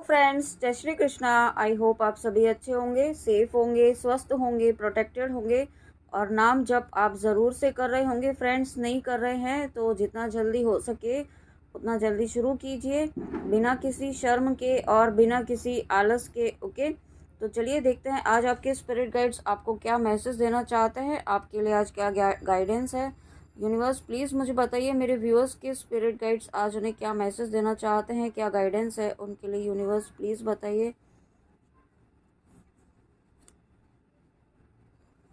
Friends, जय Shri Krishna. I hope आप सभी अच्छे होंगे, सेफ होंगे, स्वस्थ होंगे, प्रोटेक्टेड होंगे और नाम जप आप ज़रूर से कर रहे होंगे। फ्रेंड्स, नहीं कर रहे हैं तो जितना जल्दी हो सके उतना जल्दी शुरू कीजिए, बिना किसी शर्म के और बिना किसी आलस के। ओके, तो चलिए देखते हैं आज आपके स्पिरिट गाइड्स आपको क्या मैसेज देना चाहते हैं, आपके लिए आज क्या गाइडेंस है। यूनिवर्स प्लीज़ मुझे बताइए, मेरे व्यूअर्स के स्पिरिट गाइड्स आज उन्हें क्या मैसेज देना चाहते हैं, क्या गाइडेंस है उनके लिए। यूनिवर्स प्लीज़ बताइए।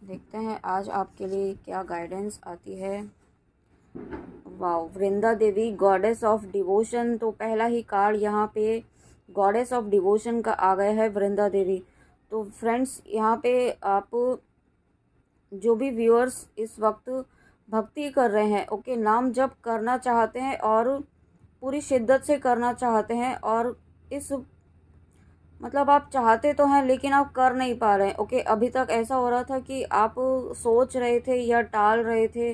देखते हैं आज आपके लिए क्या गाइडेंस आती है। Wow, Vrinda Devi, goddess of devotion. तो पहला ही कार्ड यहाँ पे गॉडेस ऑफ डिवोशन का आ गया है, वृंदा देवी। तो फ्रेंड्स, यहाँ पे आप जो भी व्यूअर्स इस वक्त भक्ति कर रहे हैं, ओके, नाम जप करना चाहते हैं और पूरी शिद्दत से करना चाहते हैं, और इस मतलब आप चाहते तो हैं लेकिन आप कर नहीं पा रहे हैं। ओके, अभी तक ऐसा हो रहा था कि आप सोच रहे थे या टाल रहे थे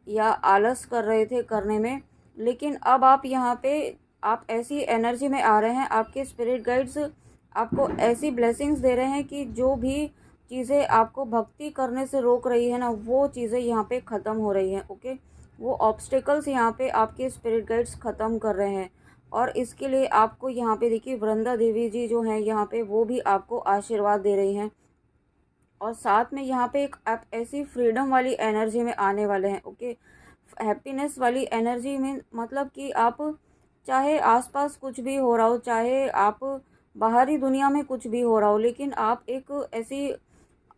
या आलस कर रहे थे करने में, लेकिन अब आप यहाँ पे आप ऐसी एनर्जी में आ रहे हैं, आपके स्पिरिट गाइड्स आपको ऐसी ब्लेसिंग्स दे रहे हैं कि जो भी चीज़ें आपको भक्ति करने से रोक रही है ना, वो चीज़ें यहाँ पे ख़त्म हो रही हैं। ओके, वो ऑब्स्टिकल्स यहाँ पे आपके स्पिरिट गाइड्स ख़त्म कर रहे हैं, और इसके लिए आपको यहाँ पे देखिए वृंदा देवी जी जो हैं यहाँ पे, वो भी आपको आशीर्वाद दे रही हैं। और साथ में यहाँ पे एक आप ऐसी फ्रीडम वाली एनर्जी में आने वाले हैं। ओके, हैप्पीनेस वाली एनर्जी में, मतलब कि आप चाहे आसपास कुछ भी हो रहा हो, चाहे आप बाहरी दुनिया में कुछ भी हो रहा हो, लेकिन आप एक ऐसी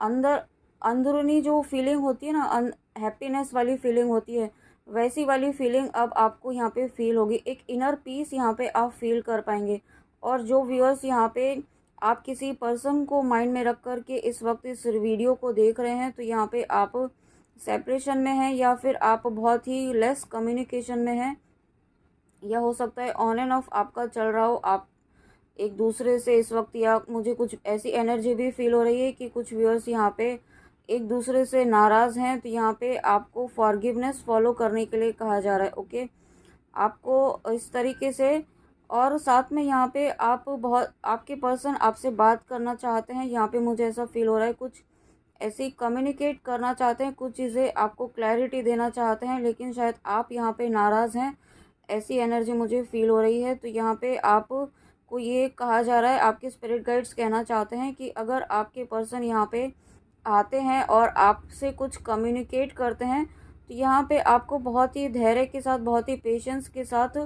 अंदर अंदरूनी जो फीलिंग होती है ना, हैप्पीनेस वाली फीलिंग होती है, वैसी वाली फीलिंग अब आपको यहाँ पे फील होगी। एक इनर पीस यहाँ पे आप फील कर पाएंगे। और जो व्यूअर्स यहाँ पे आप किसी पर्सन को माइंड में रख कर के इस वक्त इस वीडियो को देख रहे हैं, तो यहाँ पे आप सेपरेशन में हैं या फिर आप बहुत ही लेस कम्युनिकेशन में हैं, या हो सकता है ऑन एंड ऑफ आपका चल रहा हो आप एक दूसरे से इस वक्त, या मुझे कुछ ऐसी एनर्जी भी फील हो रही है कि कुछ व्यूअर्स यहाँ पे एक दूसरे से नाराज़ हैं। तो यहाँ पे आपको फॉरगिवनेस फॉलो करने के लिए कहा जा रहा है। ओके, आपको इस तरीके से, और साथ में यहाँ पे आप बहुत आपके पर्सन आपसे बात करना चाहते हैं, यहाँ पे मुझे ऐसा फील हो रहा है, कुछ ऐसी कम्युनिकेट करना चाहते हैं, कुछ चीज़ें आपको क्लैरिटी देना चाहते हैं, लेकिन शायद आप यहाँ पे नाराज़ हैं, ऐसी एनर्जी मुझे फील हो रही है। तो यहाँ पे आप को ये कहा जा रहा है, आपके स्पिरिट गाइड्स कहना चाहते हैं कि अगर आपके पर्सन यहाँ पे आते हैं और आपसे कुछ कम्युनिकेट करते हैं, तो यहाँ पे आपको बहुत ही धैर्य के साथ, बहुत ही पेशेंस के साथ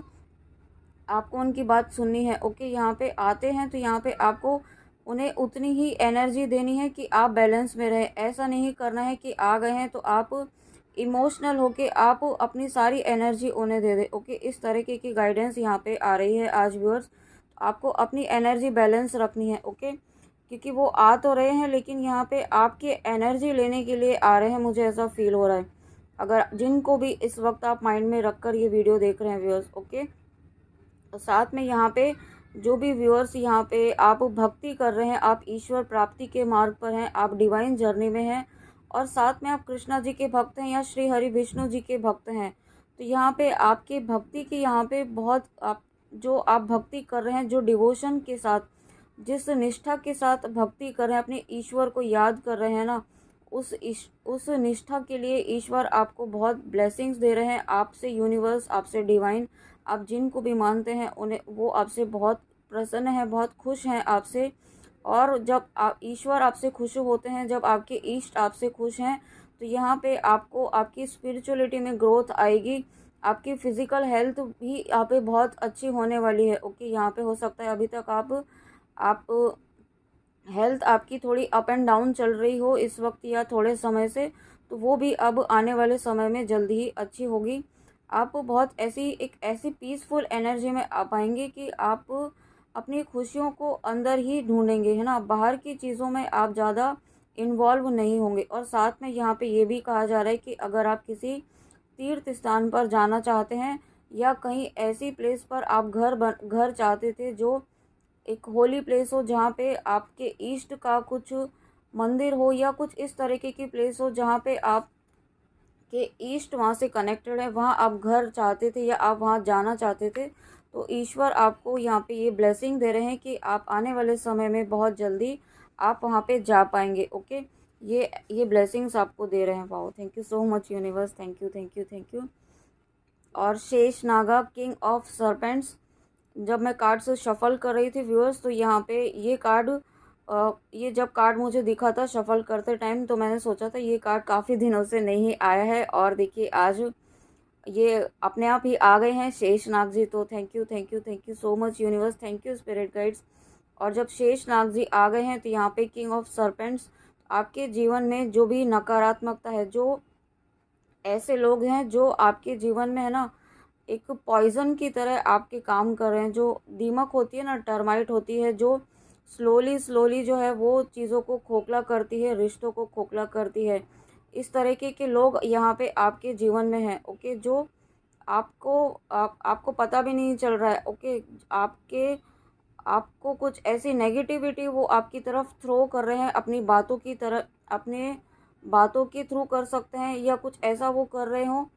आपको उनकी बात सुननी है। ओके, यहाँ पे आते हैं तो यहाँ पे आपको उन्हें उतनी ही एनर्जी देनी है कि आप बैलेंस में रहें। ऐसा नहीं करना है कि आ गए हैं तो आप इमोशनल होके आप अपनी सारी एनर्जी उन्हें दे दें। ओके, इस तरीके की गाइडेंस यहाँ पे आ रही है आज व्यूअर्स। आपको अपनी एनर्जी बैलेंस रखनी है। ओके, क्योंकि वो आ तो रहे हैं लेकिन यहाँ पे आपकी एनर्जी लेने के लिए आ रहे हैं, मुझे ऐसा फील हो रहा है। अगर जिनको भी इस वक्त आप माइंड में रख कर ये वीडियो देख रहे हैं व्यूअर्स। ओके, तो साथ में यहाँ पे जो भी व्यूअर्स यहाँ पे आप भक्ति कर रहे हैं, आप ईश्वर प्राप्ति के मार्ग पर हैं, आप डिवाइन जर्नी में हैं, और साथ में आप कृष्णा जी के भक्त हैं या श्री हरि विष्णु जी के भक्त हैं, तो यहाँ पे आपके भक्ति की यहाँ पे बहुत आप भक्ति कर रहे हैं, जो डिवोशन के साथ, जिस निष्ठा के साथ भक्ति कर रहे हैं, अपने ईश्वर को याद कर रहे हैं ना, उस निष्ठा के लिए ईश्वर आपको बहुत ब्लेसिंग्स दे रहे हैं। आपसे यूनिवर्स, आपसे डिवाइन, आप जिनको भी मानते हैं उन्हें, वो आपसे बहुत प्रसन्न है, बहुत खुश हैं आपसे। और जब आप ईश्वर आपसे खुश होते हैं, जब आपके इष्ट आपसे खुश हैं, तो यहाँ पे आपको आपकी स्पिरिचुअलिटी में ग्रोथ आएगी। आपकी फ़िज़िकल हेल्थ भी यहाँ पे बहुत अच्छी होने वाली है। ओके, यहाँ पे हो सकता है अभी तक आप हेल्थ आपकी थोड़ी अप एंड डाउन चल रही हो इस वक्त या थोड़े समय से, तो वो भी अब आने वाले समय में जल्दी ही अच्छी होगी। आप बहुत एक ऐसी पीसफुल एनर्जी में आ पाएंगे कि आप अपनी खुशियों को अंदर ही ढूंढेंगे, है ना, बाहर की चीज़ों में आप ज़्यादा इन्वॉल्व नहीं होंगे। और साथ में यहाँ पे ये भी कहा जा रहा है कि अगर आप किसी तीर्थ स्थान पर जाना चाहते हैं, या कहीं ऐसी प्लेस पर आप घर चाहते थे, जो एक होली प्लेस हो, जहाँ पे आपके ईष्ट का कुछ मंदिर हो, या कुछ इस तरीके की प्लेस हो जहाँ पे आप के ईस्ट वहाँ से कनेक्टेड है, वहाँ आप घर चाहते थे या आप वहाँ जाना चाहते थे, तो ईश्वर आपको यहाँ पे ये ब्लेसिंग दे रहे हैं कि आप आने वाले समय में बहुत जल्दी आप वहाँ पे जा पाएंगे। ओके, ये ब्लेसिंग्स आपको दे रहे हैं। Wow, thank you so much universe, thank you thank you thank you. और शेष नागा, किंग ऑफ सर्पेंट्स, जब मैं कार्ड से शफल कर रही थी व्यूअर्स, तो यहाँ पे ये कार्ड ये जब कार्ड मुझे दिखा था शफल करते टाइम, तो मैंने सोचा था ये कार्ड काफ़ी दिनों से नहीं आया है, और देखिए आज ये अपने आप ही आ गए हैं शेषनाग जी। तो thank you thank you thank you so much universe, thank you spirit guides. और जब शेषनाग जी आ गए हैं तो यहाँ पे किंग ऑफ सर्पेंट्स, आपके जीवन में जो भी नकारात्मकता है, जो ऐसे लोग हैं जो आपके जीवन में है ना एक पॉइजन की तरह आपके काम कर रहे हैं, जो दीमक होती है ना, टर्माइट होती है, जो स्लोली स्लोली जो है वो चीज़ों को खोखला करती है, रिश्तों को खोखला करती है। इस तरीके के लोग यहाँ पे आपके जीवन में हैं। ओके, जो आपको पता भी नहीं चल रहा है। ओके, आपके आपको कुछ ऐसी नेगेटिविटी वो आपकी तरफ थ्रो कर रहे हैं, अपनी बातों की तरह, अपने बातों के थ्रू कर सकते हैं, या कुछ ऐसा वो कर रहे हो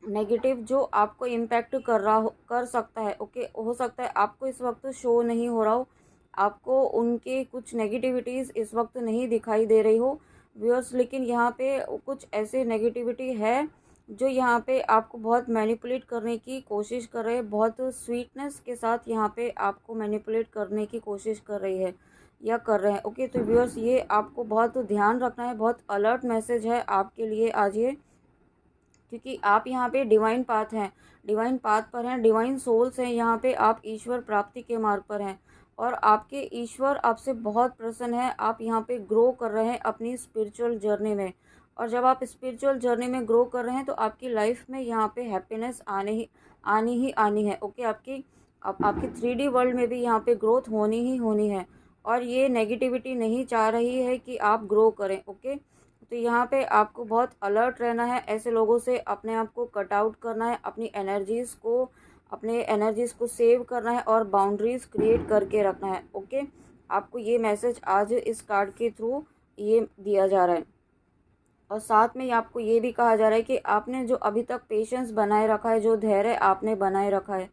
नेगेटिव जो आपको इम्पैक्ट कर सकता है। ओके, हो सकता है आपको इस वक्त शो नहीं हो रहा हो, आपको उनके कुछ नेगेटिविटीज़ इस वक्त नहीं दिखाई दे रही हो व्यूअर्स, लेकिन यहाँ पे कुछ ऐसे नेगेटिविटी है जो यहाँ पे आपको बहुत मैनिपुलेट करने की कोशिश कर रहे हैं, बहुत स्वीटनेस के साथ यहाँ पे आपको मैनिपुलेट करने की कोशिश कर रही है या कर रहे हैं। ओके, तो व्यूअर्स ये आपको बहुत ध्यान रखना है, बहुत अलर्ट मैसेज है आपके लिए आज ये, क्योंकि आप यहाँ पे डिवाइन पाथ हैं, डिवाइन पाथ पर हैं, डिवाइन सोल्स हैं, यहाँ पे आप ईश्वर प्राप्ति के मार्ग पर हैं, और आपके ईश्वर आपसे बहुत प्रसन्न है। आप यहाँ पे ग्रो कर रहे हैं अपनी स्पिरिचुअल जर्नी में, और जब आप स्पिरिचुअल जर्नी में ग्रो कर रहे हैं तो आपकी लाइफ में यहाँ पे हैप्पीनेस आनी है। ओके, आपकी 3D वर्ल्ड में भी यहाँ पे ग्रोथ होनी है, और ये नेगेटिविटी नहीं चाह रही है कि आप ग्रो करें। ओके, तो यहाँ पे आपको बहुत अलर्ट रहना है, ऐसे लोगों से अपने आप को कट आउट करना है, अपने एनर्जीज़ को सेव करना है, और बाउंड्रीज क्रिएट करके रखना है। ओके, आपको ये मैसेज आज इस कार्ड के थ्रू ये दिया जा रहा है, और साथ में आपको ये भी कहा जा रहा है कि आपने जो अभी तक पेशेंस बनाए रखा है, जो धैर्य आपने बनाए रखा है,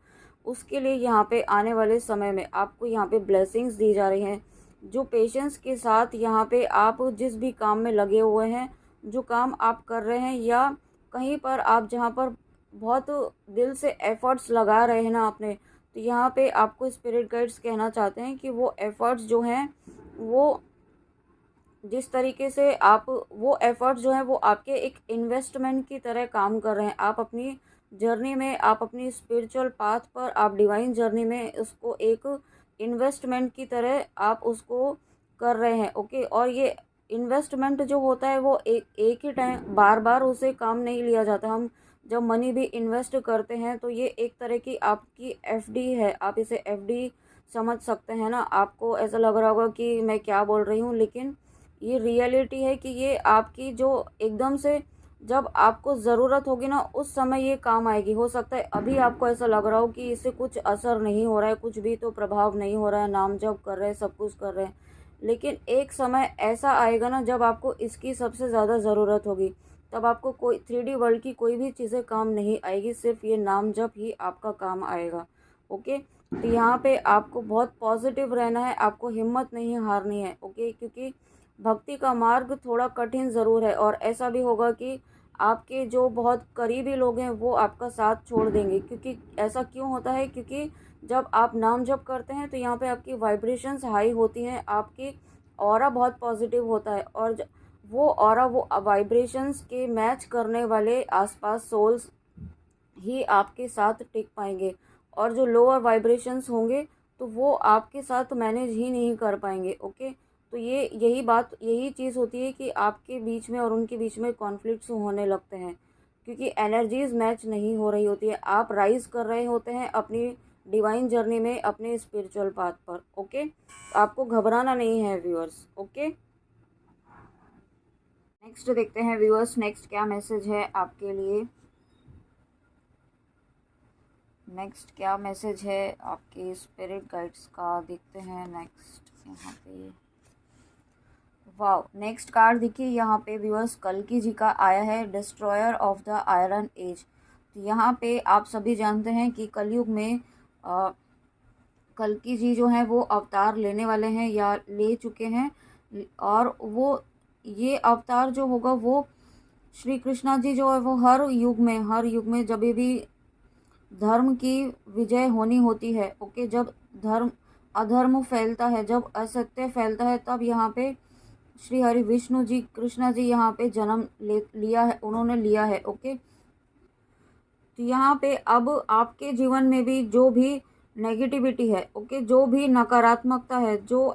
उसके लिए यहाँ पे आने वाले समय में आपको यहाँ पे ब्लेसिंग्स दी जा रही हैं। जो पेशेंस के साथ यहाँ पे आप जिस भी काम में लगे हुए हैं, जो काम आप कर रहे हैं, या कहीं पर आप जहाँ पर बहुत दिल से एफर्ट्स लगा रहे हैं ना अपने, तो यहाँ पे आपको स्पिरिट गाइड्स कहना चाहते हैं कि वो एफर्ट्स जो हैं वो जिस तरीके से आप वो एफर्ट्स जो हैं वो आपके एक इन्वेस्टमेंट की तरह काम कर रहे हैं। आप अपनी जर्नी में, आप अपनी स्पिरिचुअल पाथ पर, आप डिवाइन जर्नी में उसको एक इन्वेस्टमेंट की तरह आप उसको कर रहे हैं। ओके, और ये इन्वेस्टमेंट जो होता है वो एक ही टाइम बार बार उसे काम नहीं लिया जाता। हम जब मनी भी इन्वेस्ट करते हैं तो ये एक तरह की आपकी एफडी है, आप इसे एफडी समझ सकते हैं ना। आपको ऐसा लग रहा होगा कि मैं क्या बोल रही हूँ, लेकिन ये रियलिटी है कि ये आपकी जो एकदम से जब आपको ज़रूरत होगी ना उस समय ये काम आएगी। हो सकता है अभी आपको ऐसा लग रहा हो कि इससे कुछ असर नहीं हो रहा है, कुछ भी तो प्रभाव नहीं हो रहा है, नाम जप कर रहे हैं, सब कुछ कर रहे हैं, लेकिन एक समय ऐसा आएगा ना जब आपको इसकी सबसे ज़्यादा ज़रूरत होगी, तब आपको कोई 3D वर्ल्ड की कोई भी चीज़ें काम नहीं आएगी, सिर्फ ये नाम जप ही आपका काम आएगा। ओके, तो यहाँ पे आपको बहुत पॉजिटिव रहना है, आपको हिम्मत नहीं हारनी है। ओके, क्योंकि भक्ति का मार्ग थोड़ा कठिन ज़रूर है, और ऐसा भी होगा कि आपके जो बहुत करीबी लोग हैं वो आपका साथ छोड़ देंगे। क्योंकि ऐसा क्यों होता है, क्योंकि जब आप नाम जप करते हैं तो यहाँ पे आपकी वाइब्रेशंस हाई होती हैं, आपकी ऑरा बहुत पॉजिटिव होता है, और वो ऑरा, वो वाइब्रेशंस के मैच करने वाले आसपास सोल्स ही आपके साथ टिक पाएंगे, और जो लोअर वाइब्रेशंस होंगे तो वो आपके साथ मैनेज ही नहीं कर पाएंगे। ओके, तो यही चीज़ होती है कि आपके बीच में और उनके बीच में कॉन्फ्लिक्ट्स होने लगते हैं, क्योंकि एनर्जीज मैच नहीं हो रही होती है। आप राइज कर रहे होते हैं अपनी डिवाइन जर्नी में, अपने स्पिरिचुअल पाथ पर। ओके, तो आपको घबराना नहीं है व्यूअर्स। ओके, नेक्स्ट देखते हैं व्यूअर्स, नेक्स्ट क्या मैसेज है आपके लिए। नेक्स्ट क्या मैसेज है आपके स्पिरिट गाइड्स का, देखते हैं नेक्स्ट यहाँ पे। वाओ, नेक्स्ट कार्ड देखिए यहाँ पे व्यूअर्स, कल्कि जी का आया है, destroyer of the iron age. तो यहाँ पे आप सभी जानते हैं कि कलयुग में कल्कि जी जो हैं वो अवतार लेने वाले हैं या ले चुके हैं, और वो ये अवतार जो होगा वो श्री कृष्णा जी जो है वो हर युग में जब भी धर्म की विजय होनी होती है, ओके, जब अधर्म फैलता है, जब असत्य फैलता है, तब यहाँ पे श्री हरि विष्णु जी कृष्णा जी यहाँ पे जन्म लिया है, उन्होंने लिया है, ओके। तो यहाँ पे अब आपके जीवन में भी जो भी नेगेटिविटी है, ओके, जो भी नकारात्मकता है, जो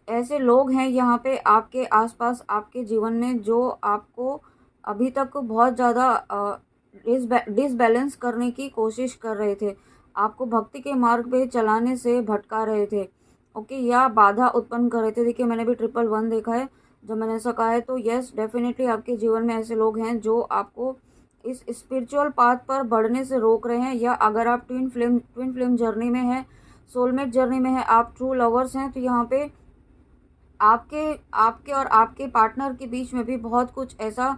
ऐसे लोग हैं यहाँ पे आपके आसपास आपके जीवन में जो आपको अभी तक बहुत ज़्यादा डिसबैलेंस करने की कोशिश कर रहे थे, आपको भक्ति के मार्ग पे चलाने से भटका रहे थे, ओके, या बाधा उत्पन्न कर रहे थे। देखिए मैंने भी 111 देखा है, जब मैंने ऐसा कहा है तो यस डेफिनेटली आपके जीवन में ऐसे लोग हैं जो आपको इस स्पिरिचुअल पाथ पर बढ़ने से रोक रहे हैं, या अगर आप ट्विन फ्लेम जर्नी में है, सोलमेट जर्नी में है, आप ट्रू लवर्स हैं, तो यहाँ पे आपके आपके और आपके पार्टनर के बीच में भी बहुत कुछ ऐसा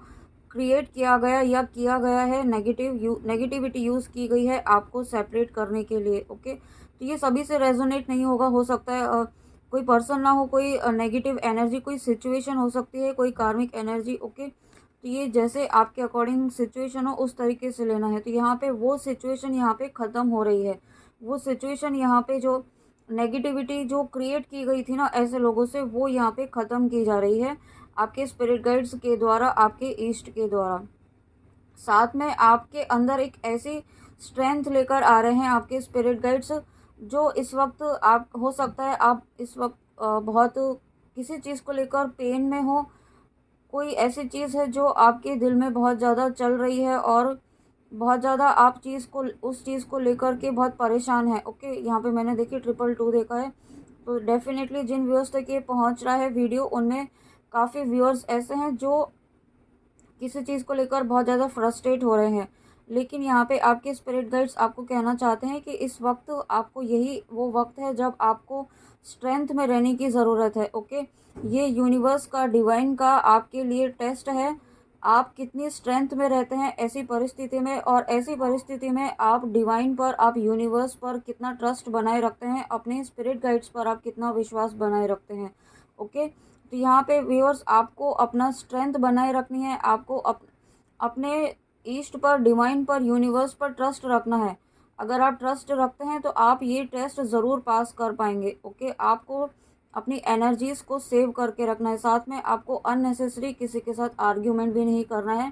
क्रिएट किया गया या किया गया है, नेगेटिविटी यूज़ की गई है आपको सेपरेट करने के लिए, ओके। तो ये सभी से रेजोनेट नहीं होगा, हो सकता है कोई पर्सन ना हो, कोई नेगेटिव एनर्जी, कोई सिचुएशन हो सकती है, कोई कार्मिक एनर्जी, ओके। तो ये जैसे आपके अकॉर्डिंग सिचुएशन हो उस तरीके से लेना है। तो यहाँ पे वो सिचुएशन यहाँ पे ख़त्म हो रही है, वो सिचुएशन यहाँ पे जो नेगेटिविटी जो क्रिएट की गई थी ना ऐसे लोगों से, वो यहाँ पे ख़त्म की जा रही है आपके स्पिरिट गाइड्स के द्वारा, आपके ईस्ट के द्वारा। साथ में आपके अंदर एक ऐसी स्ट्रेंथ लेकर आ रहे हैं आपके स्पिरिट गाइड्स, जो इस वक्त आप हो सकता है आप इस वक्त बहुत किसी चीज़ को लेकर पेन में हो, कोई ऐसी चीज़ है जो आपके दिल में बहुत ज़्यादा चल रही है और बहुत ज़्यादा आप उस चीज़ को लेकर के बहुत परेशान है, ओके। यहाँ पे मैंने देखिए 222 देखा है, तो डेफिनेटली जिन व्यूअर्स तक ये पहुँच रहा है वीडियो, उनमें काफ़ी व्यूअर्स ऐसे हैं जो किसी चीज़ को लेकर बहुत ज़्यादा फ्रस्ट्रेट हो रहे हैं। लेकिन यहाँ पे आपके स्पिरिट गाइड्स आपको कहना चाहते हैं कि इस वक्त आपको यही वो वक्त है जब आपको स्ट्रेंथ में रहने की ज़रूरत है, ओके। ये यूनिवर्स का, डिवाइन का आपके लिए टेस्ट है, आप कितनी स्ट्रेंथ में रहते हैं ऐसी परिस्थिति में, और ऐसी परिस्थिति में आप डिवाइन पर, आप यूनिवर्स पर कितना ट्रस्ट बनाए रखते हैं, अपने स्पिरिट गाइड्स पर आप कितना विश्वास बनाए रखते हैं, ओके। तो यहाँ पे व्यूअर्स आपको अपना स्ट्रेंथ बनाए रखनी है, आपको अपने ईस्ट पर, डिवाइन पर, यूनिवर्स पर ट्रस्ट रखना है। अगर आप ट्रस्ट रखते हैं तो आप ये टेस्ट ज़रूर पास कर पाएंगे, ओके। आपको अपनी एनर्जीज़ को सेव करके रखना है, साथ में आपको अननेसेसरी किसी के साथ आर्ग्यूमेंट भी नहीं करना है।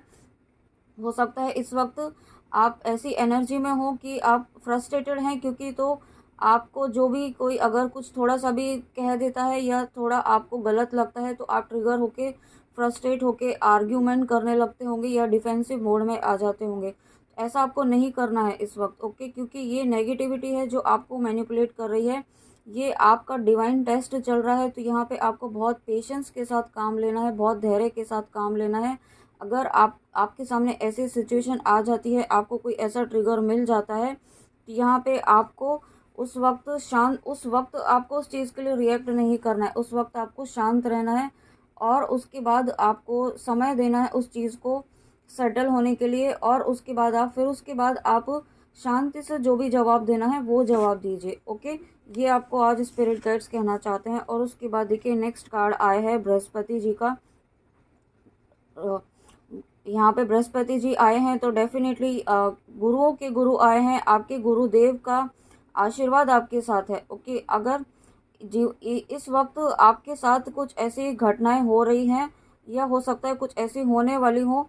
हो सकता है इस वक्त आप ऐसी एनर्जी में हो कि आप फ्रस्ट्रेटेड हैं, क्योंकि तो आपको जो भी कोई अगर कुछ थोड़ा सा भी कह देता है या थोड़ा आपको गलत लगता है तो आप ट्रिगर होके, फ्रस्ट्रेट होके आर्ग्यूमेंट करने लगते होंगे या डिफेंसिव मोड में आ जाते होंगे। ऐसा आपको नहीं करना है इस वक्त, ओके, क्योंकि ये नेगेटिविटी है जो आपको मैनिपुलेट कर रही है। ये आपका डिवाइन टेस्ट चल रहा है, तो यहाँ पे आपको बहुत पेशेंस के साथ काम लेना है, बहुत धैर्य के साथ काम लेना है। अगर आपके सामने ऐसी सिचुएशन आ जाती है, आपको कोई ऐसा ट्रिगर मिल जाता है, तो यहाँ पे आपको उस वक्त आपको उस चीज़ के लिए रिएक्ट नहीं करना है, उस वक्त आपको शांत रहना है, और उसके बाद आपको समय देना है उस चीज़ को सेटल होने के लिए, और उसके बाद आप शांति से जो भी जवाब देना है वो जवाब दीजिए, ओके। ये आपको आज स्पिरिट गाइड्स कहना चाहते हैं। और उसके बाद देखिए नेक्स्ट कार्ड आया है बृहस्पति जी का। यहाँ पे बृहस्पति जी आए हैं तो डेफिनेटली गुरुओं के गुरु आए हैं, आपके गुरुदेव का आशीर्वाद आपके साथ है, ओके। अगर इस वक्त आपके साथ कुछ ऐसी घटनाएं हो रही हैं, या हो सकता है कुछ ऐसी होने वाली हो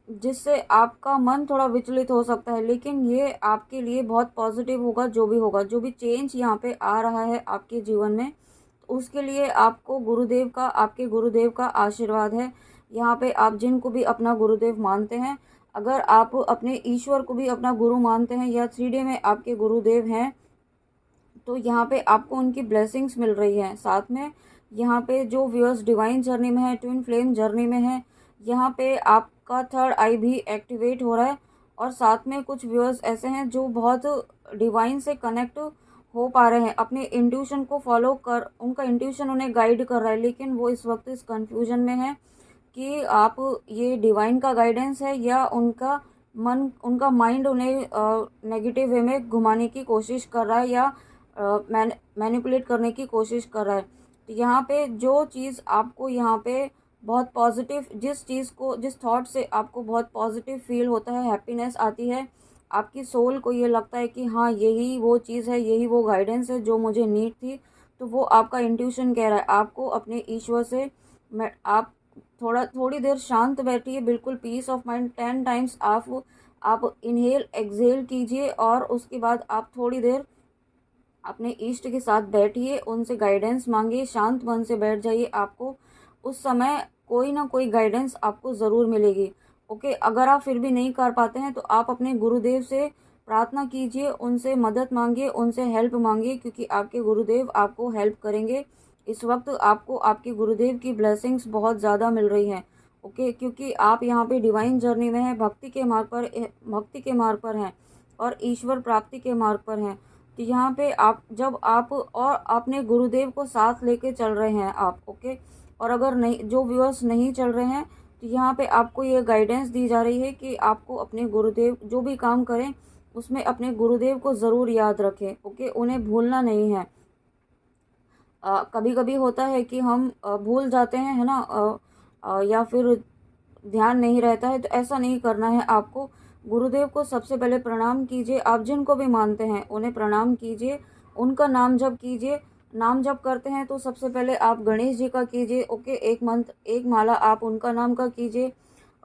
जिससे आपका मन थोड़ा विचलित हो सकता है, लेकिन ये आपके लिए बहुत पॉजिटिव होगा। जो भी होगा, जो भी चेंज यहाँ पे आ रहा है आपके जीवन में, तो उसके लिए आपको आपके गुरुदेव का आशीर्वाद है। यहाँ पे आप जिनको भी अपना गुरुदेव मानते हैं, अगर आप अपने ईश्वर को भी अपना गुरु मानते हैं या 3D में आपके गुरुदेव हैं, तो यहाँ पे आपको उनकी ब्लेसिंग्स मिल रही हैं। साथ में यहाँ पे जो व्यूअर्स डिवाइन जर्नी में है, ट्विन फ्लेम जर्नी में है, यहाँ पे आपका थर्ड आई भी एक्टिवेट हो रहा है। और साथ में कुछ व्यूअर्स ऐसे हैं जो बहुत डिवाइन से कनेक्ट हो पा रहे हैं, अपने इंट्यूशन को फॉलो कर, उनका इंट्यूशन उन्हें गाइड कर रहा है, लेकिन वो इस वक्त इस कन्फ्यूजन में है कि आप ये डिवाइन का गाइडेंस है या उनका उनका माइंड उन्हें नेगेटिव वे में घुमाने की कोशिश कर रहा है या मैनिपुलेट करने की कोशिश कर रहा है। तो यहाँ पे जो चीज़ आपको यहाँ पे बहुत पॉजिटिव, जिस थॉट से आपको बहुत पॉजिटिव फील होता है, हैप्पीनेस आती है, आपकी सोल को ये लगता है कि हाँ यही वो चीज़ है, यही वो गाइडेंस है जो मुझे नीड थी, तो वो आपका इंट्यूशन कह रहा है आपको अपने ईश्वर से। आप थोड़ी देर शांत बैठिए, बिल्कुल पीस ऑफ माइंड 10 टाइम्स आप इनहेल एक्सहेल कीजिए और उसके बाद आप थोड़ी देर अपने इष्ट के साथ बैठिए, उनसे गाइडेंस मांगिए, शांत मन से बैठ जाइए। आपको उस समय कोई ना कोई गाइडेंस आपको ज़रूर मिलेगी। ओके, अगर आप फिर भी नहीं कर पाते हैं तो आप अपने गुरुदेव से प्रार्थना कीजिए, उनसे मदद मांगिए, उनसे हेल्प मांगिए, क्योंकि आपके गुरुदेव आपको हेल्प करेंगे। इस वक्त आपको आपके गुरुदेव की ब्लेसिंग्स बहुत ज़्यादा मिल रही हैं। ओके, क्योंकि आप यहाँ पे डिवाइन जर्नी में हैं, भक्ति के मार्ग पर हैं और ईश्वर प्राप्ति के मार्ग पर हैं। तो यहाँ पे आप और अपने गुरुदेव को साथ लेके चल रहे हैं आप। ओके, और अगर नहीं, जो व्यूअर्स नहीं चल रहे हैं, तो यहाँ पे आपको ये गाइडेंस दी जा रही है कि आपको अपने गुरुदेव, जो भी काम करें उसमें अपने गुरुदेव को ज़रूर याद रखें। ओके, उन्हें भूलना नहीं है। कभी कभी होता है कि हम भूल जाते हैं, है ना, या फिर ध्यान नहीं रहता है, तो ऐसा नहीं करना है आपको। गुरुदेव को सबसे पहले प्रणाम कीजिए, आप जिनको भी मानते हैं उन्हें प्रणाम कीजिए, उनका नाम जप कीजिए। नाम जप करते हैं तो सबसे पहले आप गणेश जी का कीजिए। ओके, एक मंत्र, एक माला आप उनका नाम का कीजिए।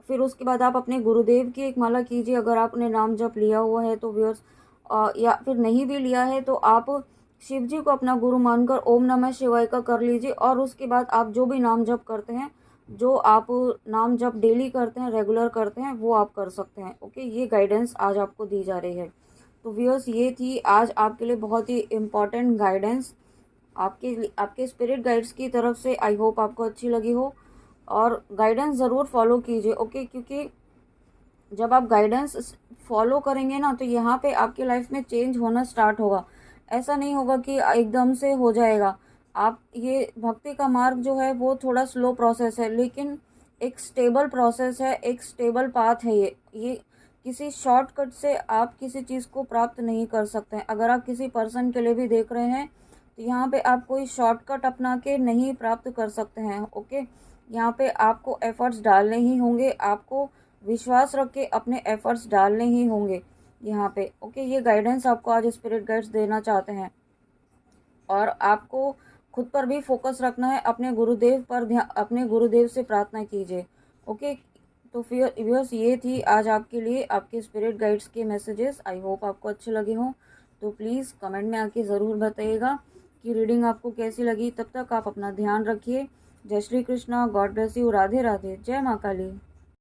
फिर उसके बाद आप अपने गुरुदेव की एक माला कीजिए, अगर आपने नाम जप लिया हुआ है तो व्यूअर्स, या फिर नहीं भी लिया है तो आप शिव जी को अपना गुरु मानकर ओम नमः शिवाय का कर लीजिए। और उसके बाद आप जो भी नाम जप करते हैं, जो आप नाम जप डेली करते हैं, रेगुलर करते हैं, वो आप कर सकते हैं। ओके, ये गाइडेंस आज आपको दी जा रही है। तो व्यूअर्स, ये थी आज आपके लिए बहुत ही इम्पॉर्टेंट गाइडेंस आपके स्पिरिट गाइड्स की तरफ से। आई होप आपको अच्छी लगी हो और गाइडेंस ज़रूर फॉलो कीजिए। ओके, क्योंकि जब आप गाइडेंस फॉलो करेंगे ना, तो यहाँ पे आपकी लाइफ में चेंज होना स्टार्ट होगा। ऐसा नहीं होगा कि एकदम से हो जाएगा। आप, ये भक्ति का मार्ग जो है वो थोड़ा स्लो प्रोसेस है, लेकिन एक स्टेबल प्रोसेस है, एक स्टेबल पाथ है। ये किसी शॉर्टकट से आप किसी चीज़ को प्राप्त नहीं कर सकते हैं। अगर आप किसी पर्सन के लिए भी देख रहे हैं तो यहाँ पे आप कोई शॉर्टकट अपना के नहीं प्राप्त कर सकते हैं। ओके, यहाँ पे आपको एफर्ट्स डालने ही होंगे, आपको विश्वास रख के अपने एफर्ट्स डालने ही होंगे यहाँ पे। ओके, ये गाइडेंस आपको आज स्पिरिट गाइड्स देना चाहते हैं और आपको खुद पर भी फोकस रखना है, अपने गुरुदेव पर अपने गुरुदेव से प्रार्थना कीजिए। ओके, तो फिर व्यूअर्स, ये थी आज आपके लिए आपके स्पिरिट गाइड्स के मैसेजेस। आई होप आपको अच्छे लगे हों। तो प्लीज़ कमेंट में आके ज़रूर बताइएगा कि रीडिंग आपको कैसी लगी। तब तक आप अपना ध्यान रखिए। जय Shri Krishna, God bless you, Radhe Radhe, जय माँ काली।